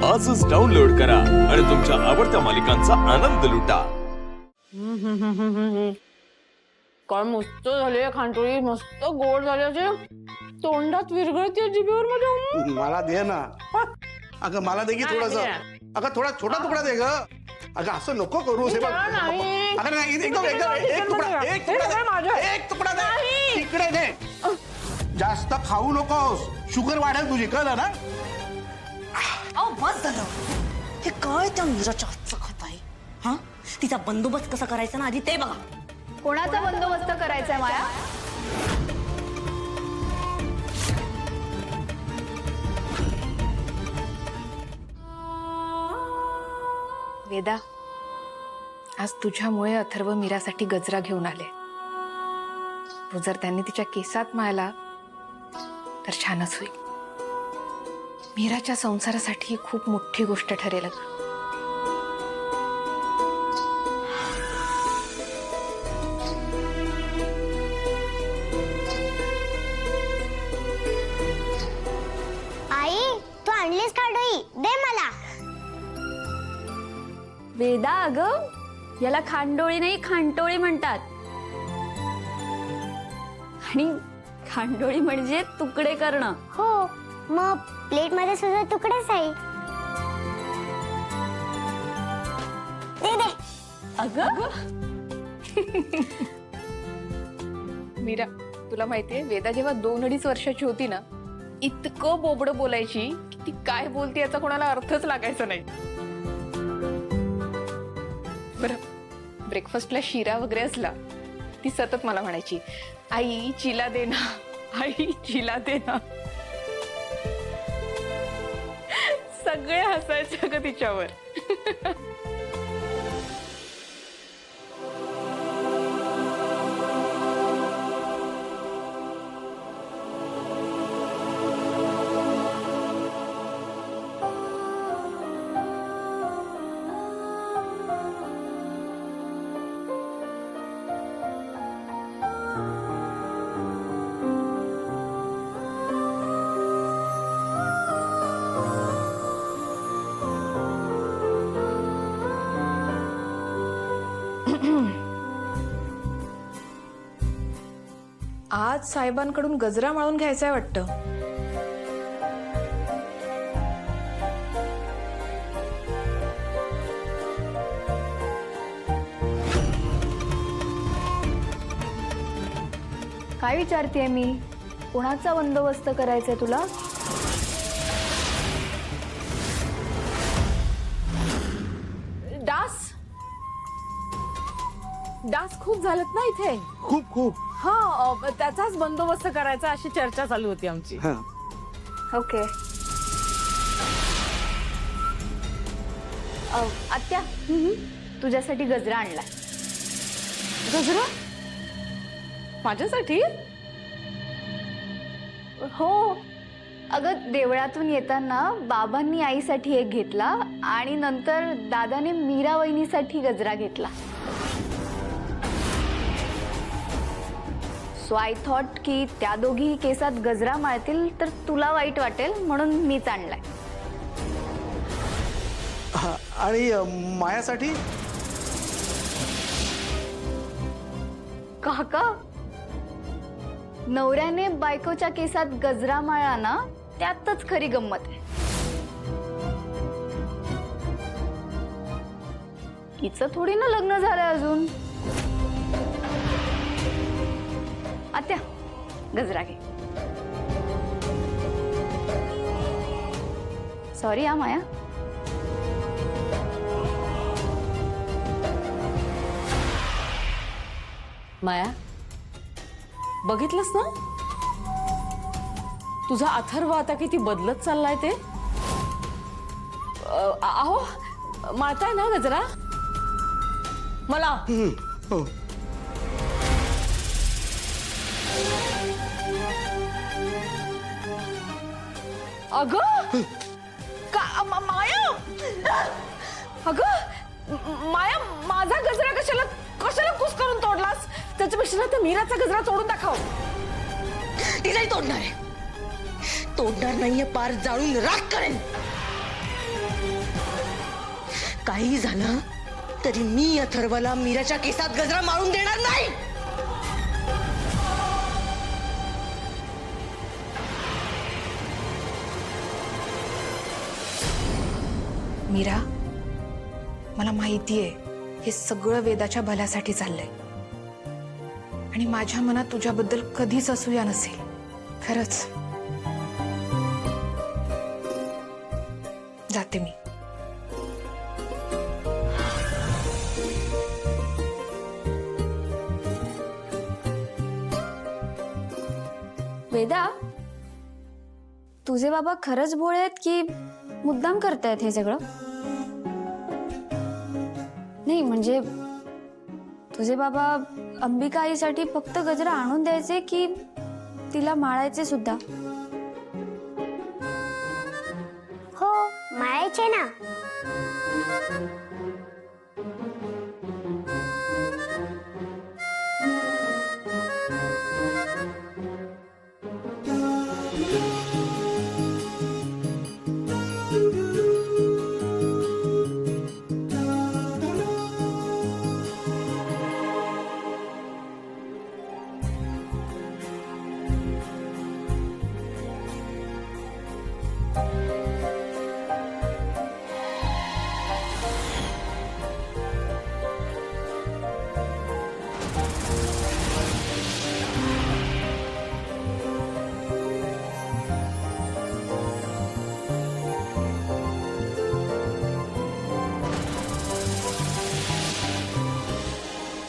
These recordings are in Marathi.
आजच डाउनलोड करा आणि तुमच्या आवडत्या मालिकांचा आनंद लुटा। काय मस्त झाले खांडोळी, मस्त गोड झाले, तोंडात विरघळते जिभेवर माझ्या। मला दे ना अगं, मला दे की थोडासा। अगं थोडा छोटा तुकडा दे ग। अगं असं नको करू से बघ। अगं नाही, एकदम एकदम एक तुकडा दे इकडे दे। जास्त खाऊ नकोस, शुगर वाढेल तुझी, कळलं ना? अहो बस झालं। हे काय त्या मीराच्या हातचं खात आहे? हा, तिचा बंदोबस्त कसा करायचा ना आधी ते बघा। कोणाचा बंदोबस्त करायचा माया? वेदा, आज तुझ्यामुळे अथर्व मीरासाठी गजरा घेऊन आले। तो जर त्यांनी तिच्या केसात मायला तर छानच होईल। मीराच्या संसारासाठी ही खूप मोठी गोष्ट ठरेल। आई, तू आणलीस खांडोळी, दे मला। वेदा, अगं याला खांडोळी नाही खांटोळी म्हणतात। आणि खांडोळी म्हणजे तुकडे करणं। हो, मग प्लेट मध्ये सुद्धा तुकडेच आहे। दे दे। अगं मीरा, तुला माहितीये वेदा जेव्हा 2-2.5 वर्षाची होती ना, इतकं बोबडं बोलायची की ती काय बोलते याचा कोणाला अर्थच लागायचा नाही। बरं, ब्रेकफास्टला शिरा वगैरे असला ती सतत मला म्हणायची, आई चिला दे ना, आई चिला दे ना। सगळे हसायचे ग तिच्यावर। आज साहेबांकडून गजरा माळून घ्यायचाय वाटतं। काय विचारतेय मी? कोणाचा बंदोबस्त करायचाय तुला? डास खूप झालेत ना इथे। खूप खूप। हा, त्याचाच बंदोबस्त करायचा अशी चर्चा चालू होती आमची। हा, ओके। आत्या, तुझ्यासाठी गजरा आणलाय। गजरा माझ्यासाठी? हो अगं, देवळातून येताना बाबांनी आईसाठी एक घेतला आणि नंतर दादाने मीरा वहिनीसाठी गजरा घेतला। सो आय थॉट की त्या दोघी केसात गजरा माळतील तर तुला वाईट वाटेल म्हणून मीच आणलाय। आणि मायासाठी? काका, नवऱ्याने बायकोच्या केसात गजरा माळला ना, त्यातच खरी गंमत आहे। हिचं थोडी ना लग्न झालंय अजून। आत्या, गजरा घे। सॉरी हा माया। माया, बघितलंस ना तुझा अथर्व आता किती बदलत चाललाय ते। अहो, माळताय ना गजरा मला? हो। अगं माया, अगं माया, माझा गजरा कशाला कशाला कुस करून तोडलास? त्याच्यापेक्षा ना त्या मीराचा गजरा तोडून दाखव। तिलाही तोडणार आहे, तोडणार नाहीये, पार जाळून राख करेन। काही झालं तरी मी अथर्वला मीराच्या केसात गजरा मारून देणार नाही. मीरा, मला माहितीये हे सगळं वेदाच्या भल्यासाठी चाललंय आणि माझ्या मनात तुझ्याबद्दल कधीच असूया नसेल. खरंच. जाते मी. वेदा, तुझे बाबा खरंच भोळे आहेत की मुद्दाम करतायत हे सगळं? नाही म्हणजे तुझे बाबा अंबिका आईसाठी फक्त गजरा आणून द्यायचे की तिला माळायचे सुद्धा? हो मारायचे ना.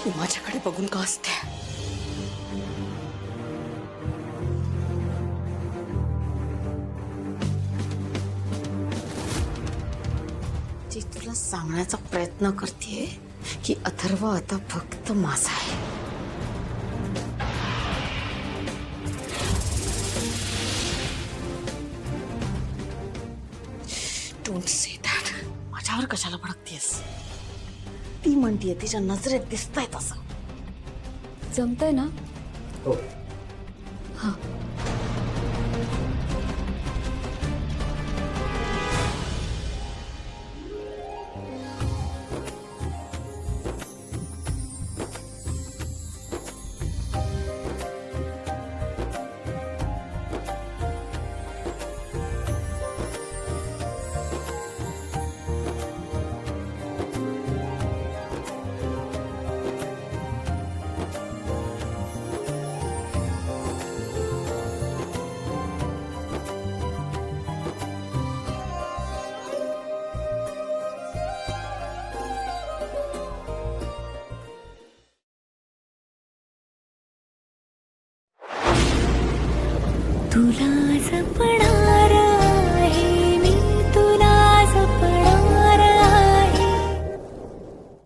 ही माझ्याकडे बघून का असते? ती तुला सांगण्याचा प्रयत्न करते की अथर्व आता फक्त माझा आहे. Don't say that. माझ्यावर कशाला भडकतेस? ती म्हणतीये तिच्या नजरेत दिसतंय तसं. जमतंय ना? तुला जपणार